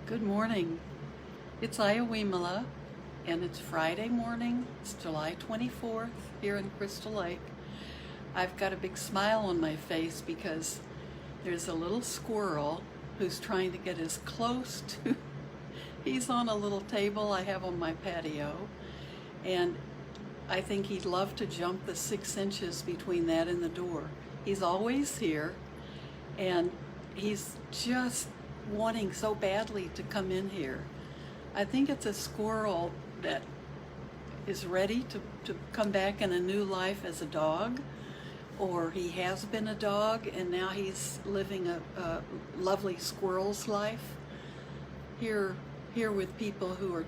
Good morning. It's Ayya Vimala, and it's Friday morning. It's July 24th here in Crystal Lake. I've got a big smile on my face because there's a little squirrel who's trying to get as close to... He's on a little table I have on my patio, and I think he'd love to jump the 6 inches between that and the door. He's always here, and he's just wanting so badly to come in here. I think it's a squirrel that is ready to come back in a new life as a dog, or he has been a dog and now he's living a lovely squirrel's life here with people who are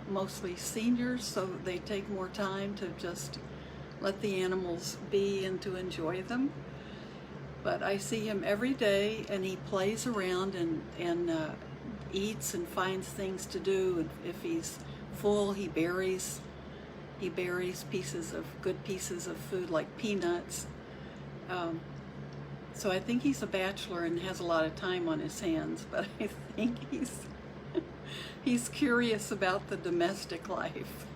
mostly seniors, so they take more time to just let the animals be and to enjoy them. But I see him every day, and he plays around and eats and finds things to do. And if he's full, he buries good pieces of food like peanuts. So I think he's a bachelor and has a lot of time on his hands. But I think he's curious about the domestic life.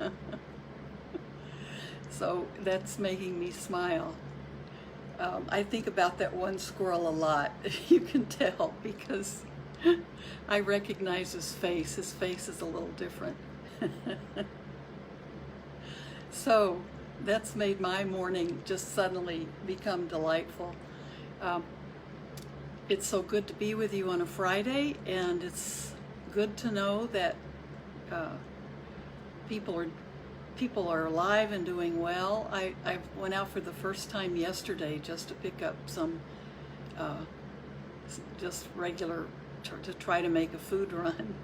So that's making me smile. I think about that one squirrel a lot, you can tell, because I recognize his face. His face is a little different. So that's made my morning just suddenly become delightful. It's so good to be with you on a Friday, and it's good to know that people are alive and doing well. I went out for the first time yesterday just to pick up some just regular, to try to make a food run.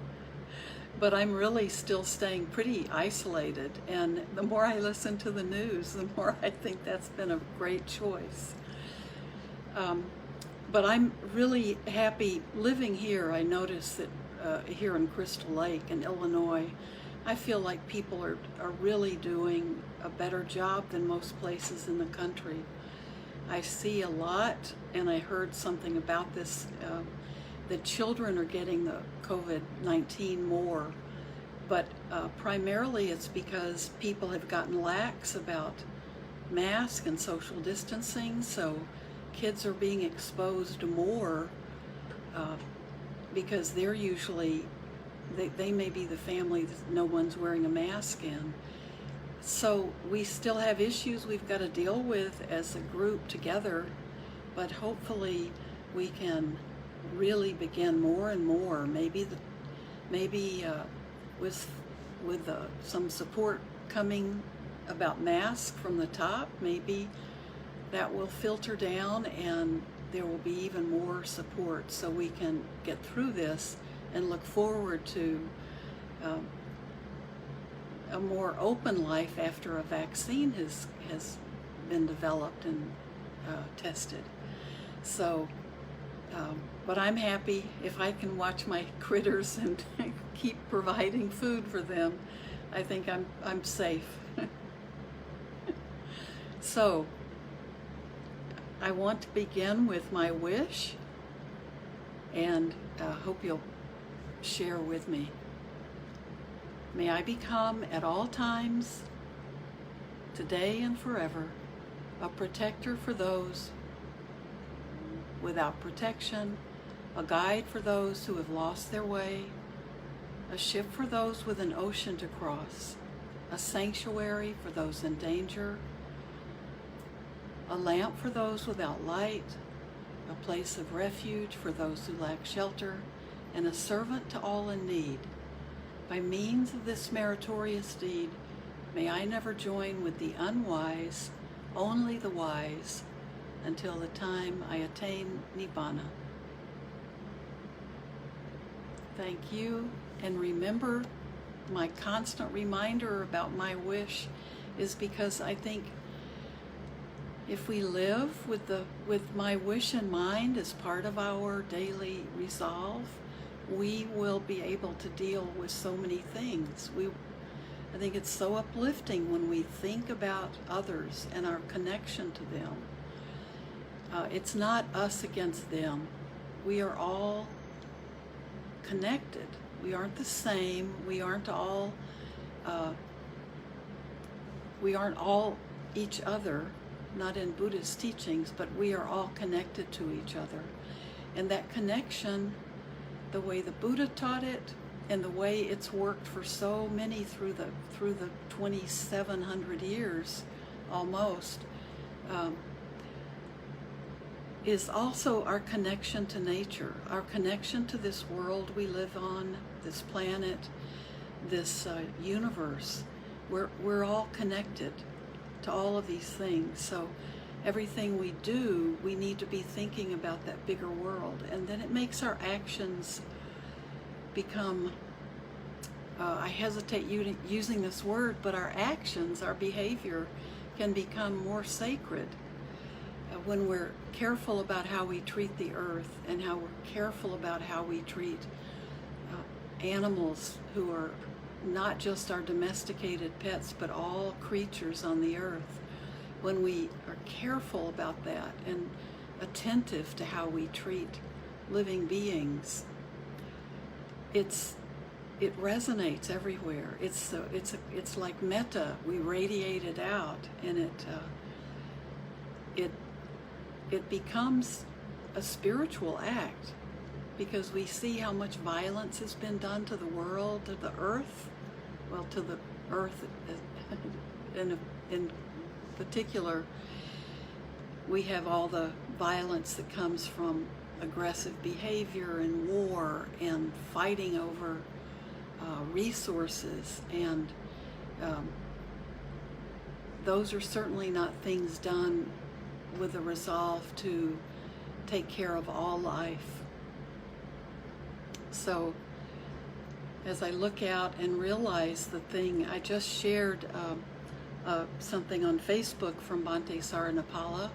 But I'm really still staying pretty isolated, and the more I listen to the news, the more I think that's been a great choice. But I'm really happy living here. I notice that here in Crystal Lake in Illinois, I feel like people are really doing a better job than most places in the country. I see a lot, and I heard something about this, that children are getting the COVID-19 more, but primarily it's because people have gotten lax about masks and social distancing, so kids are being exposed more because they're usually they may be the family that no one's wearing a mask in. So we still have issues we've got to deal with as a group together, but hopefully we can really begin more and more. Maybe with some support coming about masks from the top, maybe that will filter down and there will be even more support so we can get through this and look forward to a more open life after a vaccine has been developed and tested. So, but I'm happy if I can watch my critters and keep providing food for them. I think I'm safe. So, I want to begin with my wish, and hope you'll share with me. May I become at all times, today and forever, a protector for those without protection, a guide for those who have lost their way, a ship for those with an ocean to cross, a sanctuary for those in danger, a lamp for those without light, a place of refuge for those who lack shelter, and a servant to all in need. By means of this meritorious deed, may I never join with the unwise, only the wise, until the time I attain Nibbana. Thank you, and remember, my constant reminder about my wish is because I think if we live with my wish in mind as part of our daily resolve, we will be able to deal with so many things. I think it's so uplifting when we think about others and our connection to them. It's not us against them. We are all connected. We aren't the same. We aren't all each other, not in Buddhist teachings, but we are all connected to each other. And that connection, the way the Buddha taught it, and the way it's worked for so many through the 2,700 years, almost, is also our connection to nature, our connection to this world we live on, this planet, this universe. We're all connected to all of these things. So everything we do, we need to be thinking about that bigger world. And then it makes our actions become, I hesitate using this word, but our actions, our behavior can become more sacred when we're careful about how we treat the earth and how we're careful about how we treat animals who are not just our domesticated pets, but all creatures on the earth. When we are careful about that and attentive to how we treat living beings, it resonates everywhere. It's like metta. We radiate it out, and it becomes a spiritual act, because we see how much violence has been done to the world, to the earth. Well, to the earth in particular, we have all the violence that comes from aggressive behavior and war and fighting over resources, and those are certainly not things done with a resolve to take care of all life. So as I look out and realize the thing, I just shared something on Facebook from Bhante Saranapala,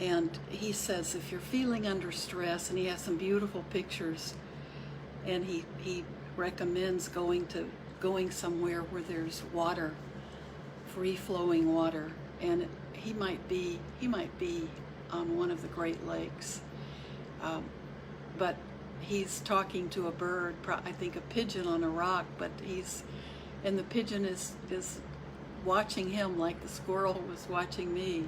and he says if you're feeling under stress, and he has some beautiful pictures, and he recommends going somewhere where there's water, free-flowing water, and he might be on one of the Great Lakes, but he's talking to a bird, I think a pigeon on a rock, and the pigeon is watching him like the squirrel was watching me.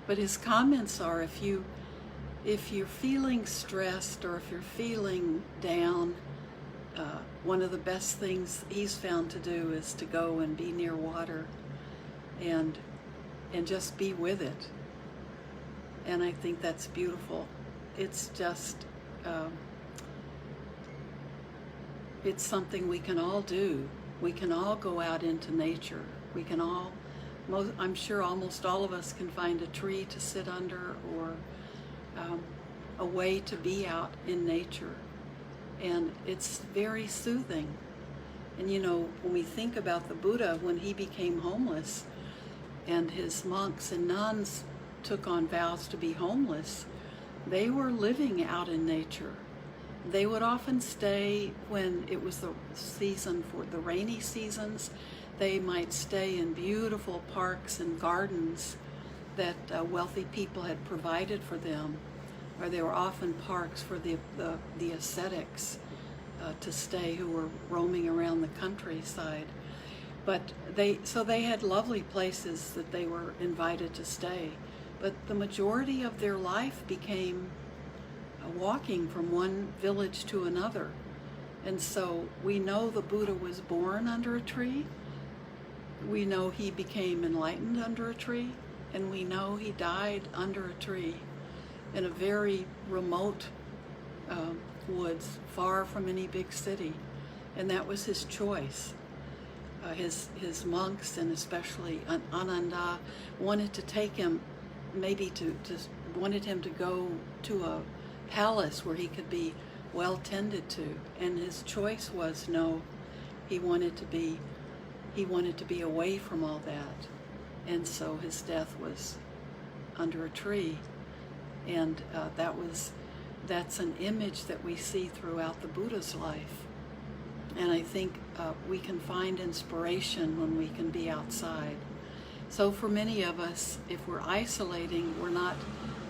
But his comments are, if you're feeling stressed or if you're feeling down, one of the best things he's found to do is to go and be near water and just be with it. And I think that's beautiful. It's just it's something we can all do. We can all go out into nature. We can all, I'm sure almost all of us can find a tree to sit under, or a way to be out in nature. And it's very soothing. And you know, when we think about the Buddha, when he became homeless and his monks and nuns took on vows to be homeless, they were living out in nature. They would often stay when it was the season for the rainy seasons. They might stay in beautiful parks and gardens that wealthy people had provided for them, or they were often parks for the ascetics to stay, who were roaming around the countryside. But they had lovely places that they were invited to stay. But the majority of their life became walking from one village to another. And so we know the Buddha was born under a tree. We know he became enlightened under a tree. And we know he died under a tree in a very remote woods, far from any big city. And that was his choice. His monks, and especially Ananda, wanted to take him, wanted him to go to a palace where he could be well tended to, and his choice was no. He wanted to be away from all that, and so his death was under a tree. And that's an image that we see throughout the Buddha's life. And I think we can find inspiration when we can be outside. So for many of us, if we're isolating,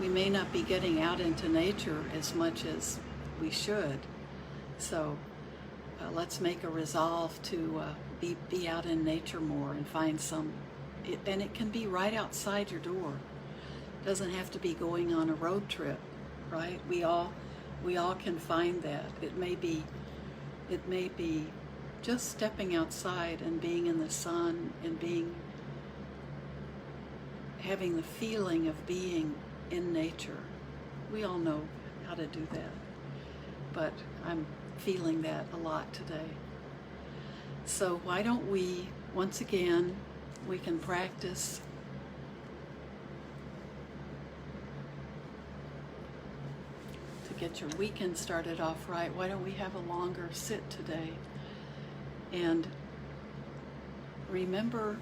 we may not be getting out into nature as much as we should. So let's make a resolve to be out in nature more and find and it can be right outside your door. It doesn't have to be going on a road trip, right? We all can find that. It may be just stepping outside and being in the sun and having the feeling of being in nature. We all know how to do that, but I'm feeling that a lot today. So why don't we, once again, we can practice to get your weekend started off right. Why don't we have a longer sit today? And remember,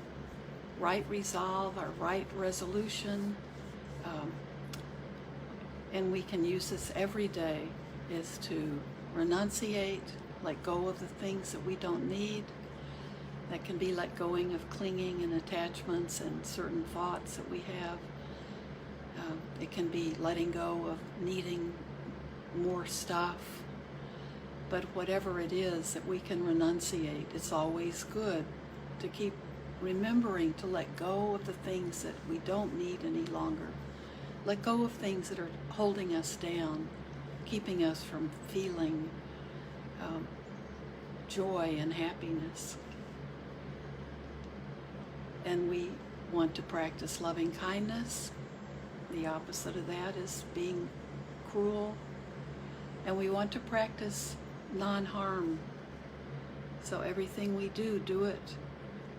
right resolve, our right resolution, and we can use this every day, is to renunciate, let go of the things that we don't need. That can be let going of clinging and attachments and certain thoughts that we have. It can be letting go of needing more stuff. But whatever it is that we can renunciate, it's always good to keep remembering to let go of the things that we don't need any longer. Let go of things that are holding us down, keeping us from feeling joy and happiness. And we want to practice loving kindness. The opposite of that is being cruel. And we want to practice non-harm. So everything we do it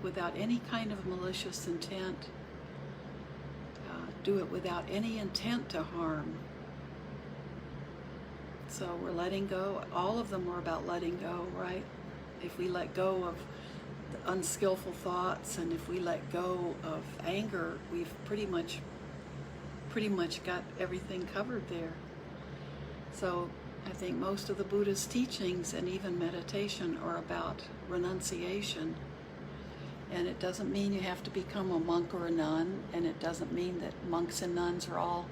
without any kind of malicious intent. Do it without any intent to harm. So we're letting go. All of them are about letting go, right? If we let go of the unskillful thoughts, and if we let go of anger, we've pretty much got everything covered there. So I think most of the Buddha's teachings and even meditation are about renunciation. And it doesn't mean you have to become a monk or a nun, and it doesn't mean that monks and nuns are all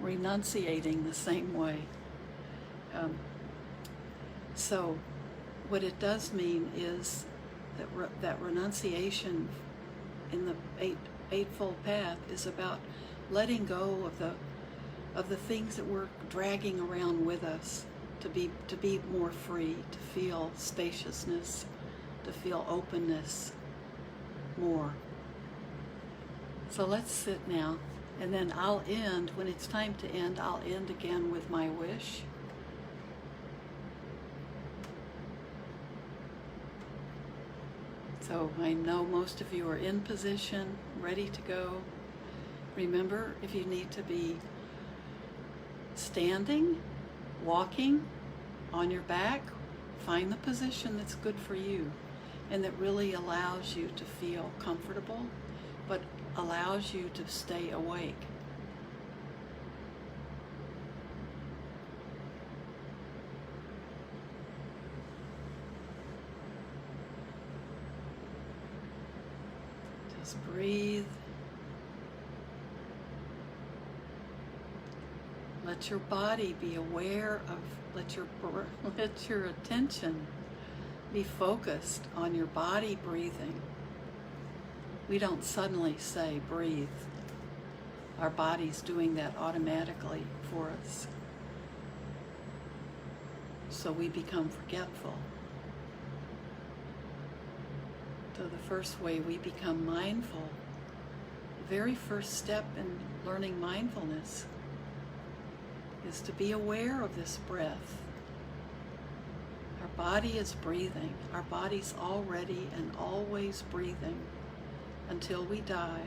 renunciating the same way. So what it does mean is that renunciation in the Eightfold Path is about letting go of the things that we're dragging around with us, to be more free, to feel spaciousness, to feel openness more. So let's sit now, and then I'll end, when it's time to end, I'll end again with my wish. So I know most of you are in position, ready to go. Remember, if you need to be standing, walking, on your back, find the position that's good for you and that really allows you to feel comfortable, but allows you to stay awake. Just breathe. Let your body be aware of, let your attention be focused on your body breathing. We don't suddenly say breathe. Our body's doing that automatically for us. So we become forgetful. So the first way we become mindful, the very first step in learning mindfulness, is to be aware of this breath. Our body is breathing. Our body's already and always breathing until we die.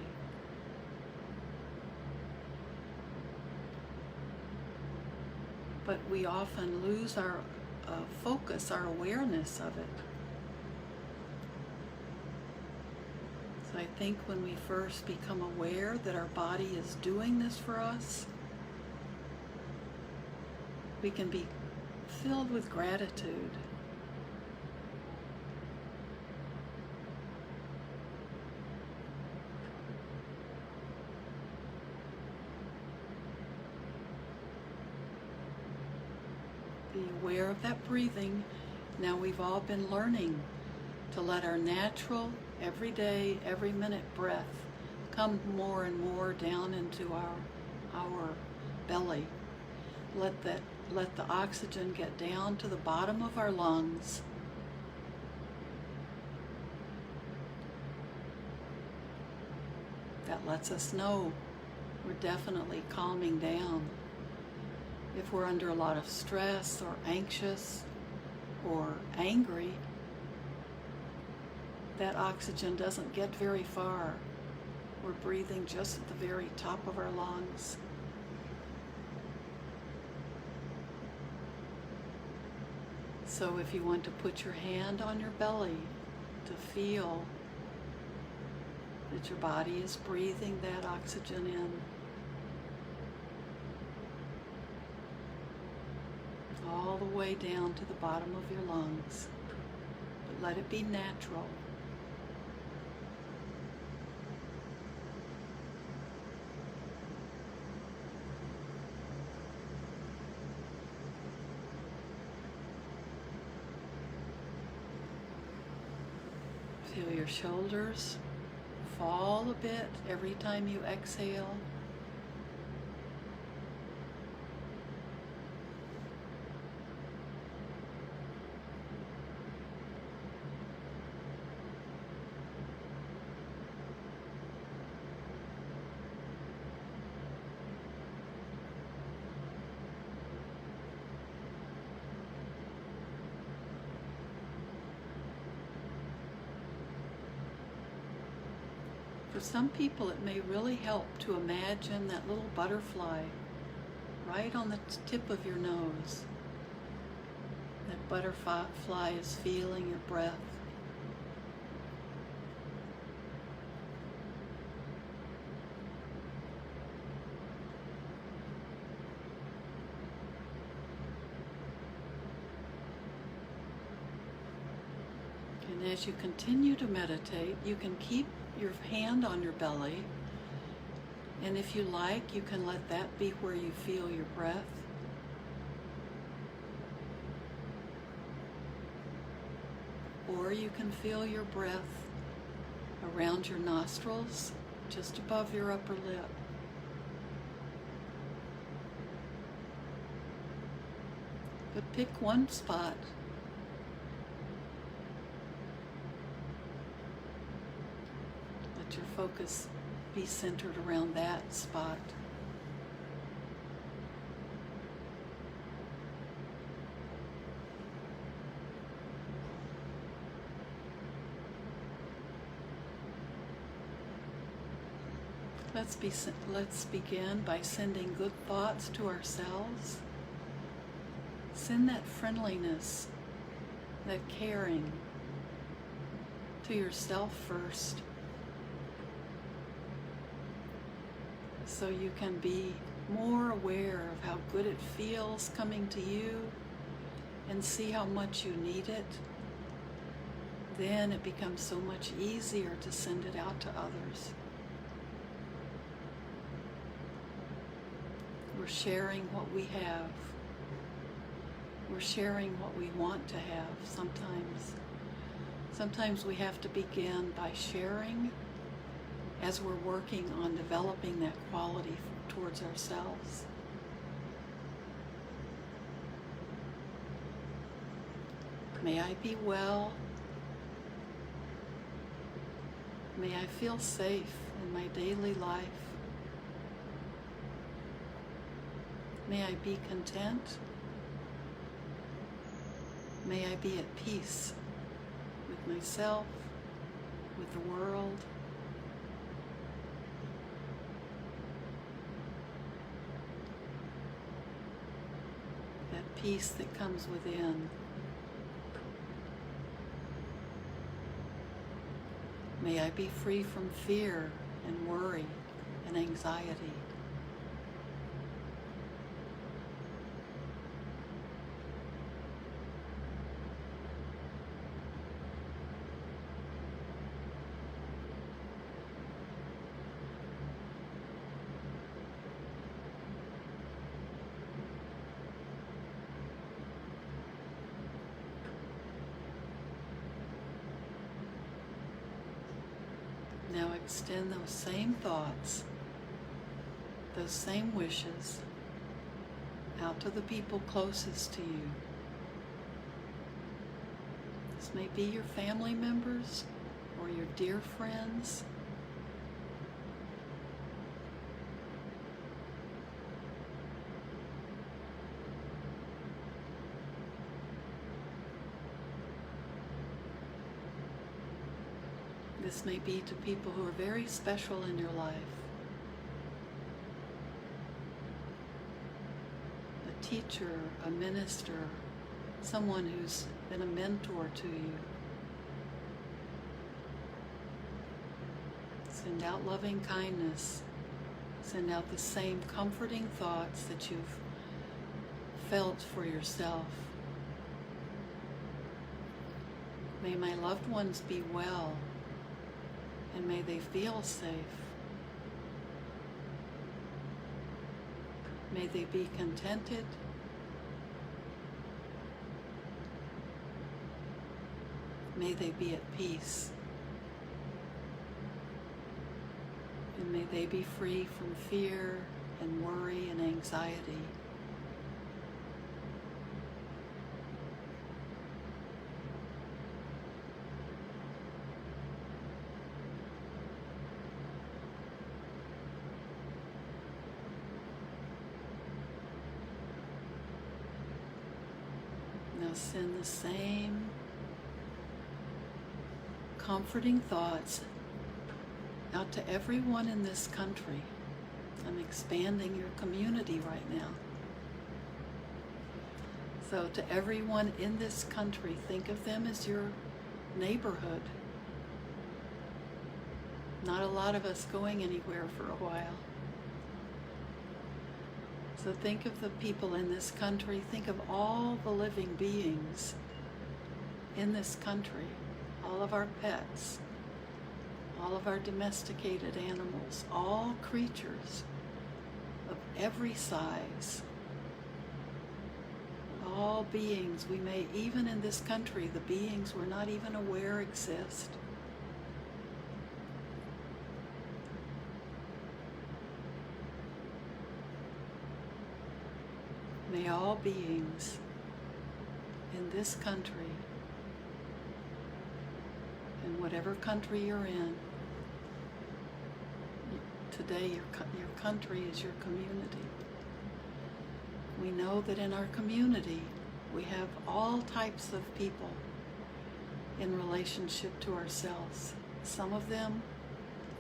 But we often lose our focus, our awareness of it. So I think when we first become aware that our body is doing this for us, we can be filled with gratitude. Be aware of that breathing. Now we've all been learning to let our natural, everyday, every minute breath come more and more down into our belly. Let the oxygen get down to the bottom of our lungs. That lets us know we're definitely calming down. If we're under a lot of stress or anxious or angry, that oxygen doesn't get very far. We're breathing just at the very top of our lungs. So if you want to put your hand on your belly to feel that your body is breathing that oxygen in, all the way down to the bottom of your lungs, but let it be natural. Feel your shoulders fall a bit every time you exhale. For some people, it may really help to imagine that little butterfly right on the tip of your nose. That butterfly is feeling your breath. And as you continue to meditate, you can keep your hand on your belly, and if you like, you can let that be where you feel your breath. Or you can feel your breath around your nostrils, just above your upper lip. But pick one spot. Let your focus be centered around that spot. Let's begin by sending good thoughts to ourselves. Send that friendliness, that caring to yourself first, so you can be more aware of how good it feels coming to you and see how much you need it. Then it becomes so much easier to send it out to others. We're sharing what we have. We're sharing what we want to have sometimes. Sometimes we have to begin by sharing as we're working on developing that quality towards ourselves. May I be well. May I feel safe in my daily life. May I be content. May I be at peace with myself, with the world. That peace that comes within. May I be free from fear and worry and anxiety. now extend those same thoughts, those same wishes out to the people closest to you. This may be your family members or your dear friends. This may be to people who are very special in your life. A teacher, a minister, someone who's been a mentor to you. Send out loving kindness. Send out the same comforting thoughts that you've felt for yourself. May my loved ones be well, and may they feel safe. May they be contented. May they be at peace. And may they be free from fear and worry and anxiety. Now send the same comforting thoughts out to everyone in this country. I'm expanding your community right now. So to everyone in this country, think of them as your neighborhood. Not a lot of us going anywhere for a while. So think of the people in this country. Think of all the living beings in this country. All of our pets, all of our domesticated animals, all creatures of every size, all beings we may, even in this country, the beings we're not even aware exist. May all beings in this country, in whatever country you're in, today your country is your community. We know that in our community we have all types of people in relationship to ourselves. Some of them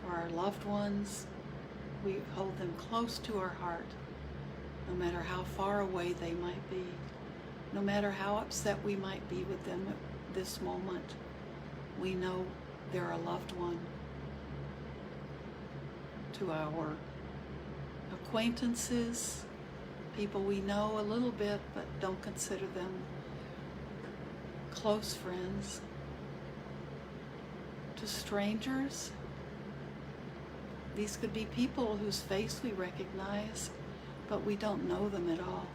are our loved ones. We hold them close to our heart, no matter how far away they might be, no matter how upset we might be with them at this moment. We know they're a loved one. To our acquaintances, people we know a little bit but don't consider them close friends. To strangers, these could be people whose face we recognize, but we don't know them at all.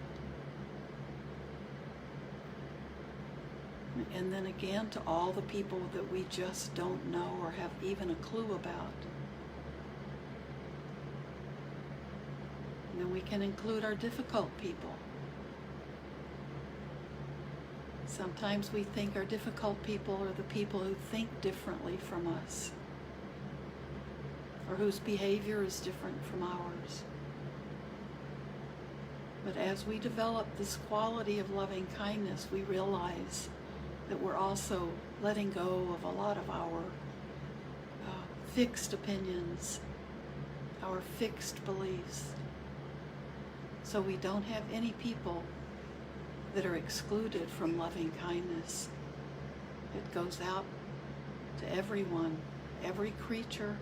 And then again, to all the people that we just don't know or have even a clue about. And then we can include our difficult people. Sometimes we think our difficult people are the people who think differently from us, or whose behavior is different from ours. But as we develop this quality of loving kindness, we realize that we're also letting go of a lot of our fixed opinions, our fixed beliefs. So we don't have any people that are excluded from loving kindness. It goes out to everyone, every creature,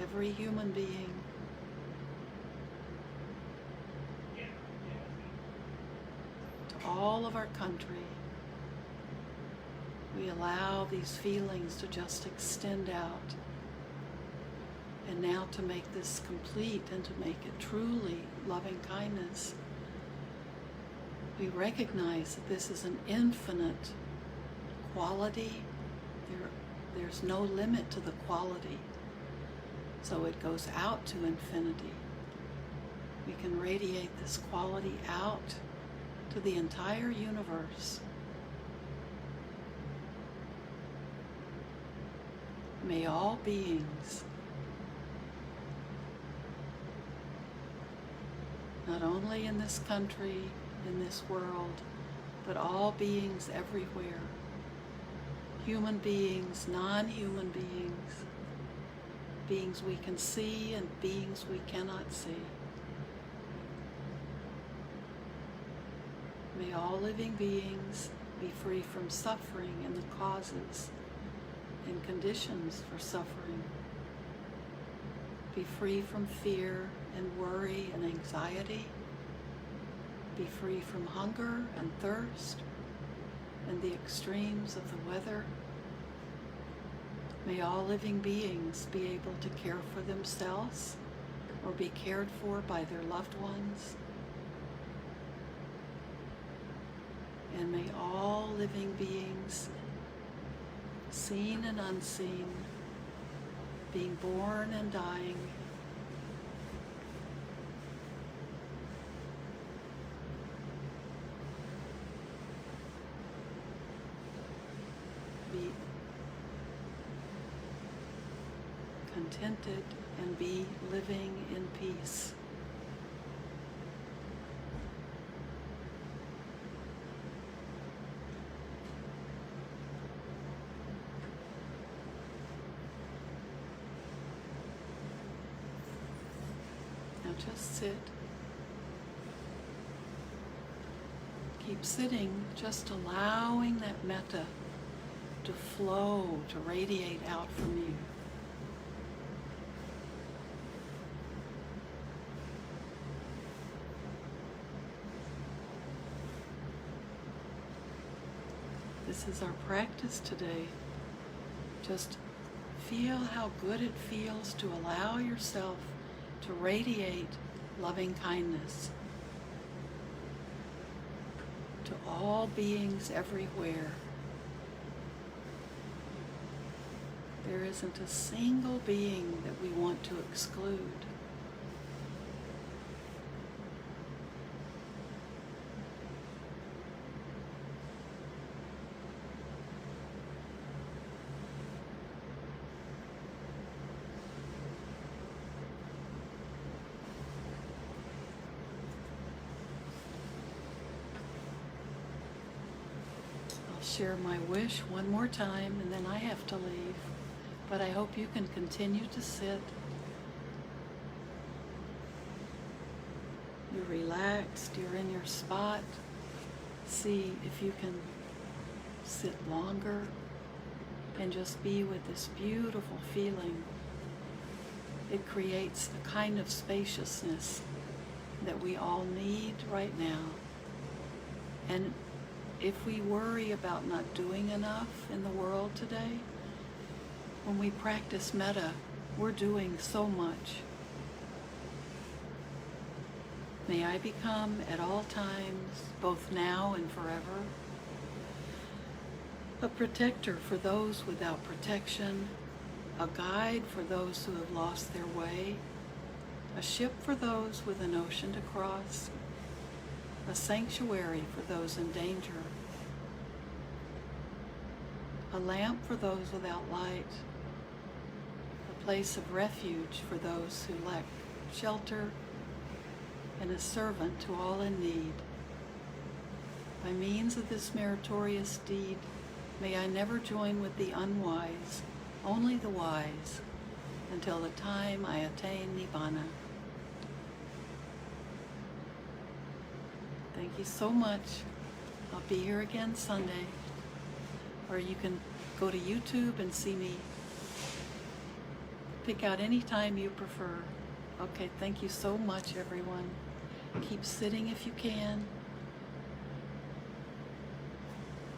every human being. All of our country, we allow these feelings to just extend out, and now to make this complete and to make it truly loving kindness, we recognize that this is an infinite quality. There There's no limit to the quality, so it goes out to infinity. We can radiate this quality out to the entire universe. May all beings, not only in this country, in this world, but all beings everywhere, human beings, non-human beings, beings we can see and beings we cannot see. May all living beings be free from suffering and the causes and conditions for suffering. Be free from fear and worry and anxiety. Be free from hunger and thirst and the extremes of the weather. May all living beings be able to care for themselves or be cared for by their loved ones. And may all living beings, seen and unseen, being born and dying, be contented and be living in peace. Now just sit. Keep sitting, just allowing that metta to flow, to radiate out from you. This is our practice today. Just feel how good it feels to allow yourself to radiate loving kindness to all beings everywhere. There isn't a single being that we want to exclude. Share my wish one more time and then I have to leave, but I hope you can continue to sit. You're relaxed, you're in your spot. See if you can sit longer and just be with this beautiful feeling. It creates the kind of spaciousness that we all need right now. And if we worry about not doing enough in the world today, when we practice metta, we're doing so much. May I become at all times, both now and forever, a protector for those without protection, a guide for those who have lost their way, a ship for those with an ocean to cross, a sanctuary for those in danger, a lamp for those without light, a place of refuge for those who lack shelter, and a servant to all in need. By means of this meritorious deed, may I never join with the unwise, only the wise, until the time I attain Nibbana. Thank you so much. I'll be here again Sunday. Or you can go to YouTube and see me. Pick out any time you prefer. Okay, thank you so much, everyone. Keep sitting if you can.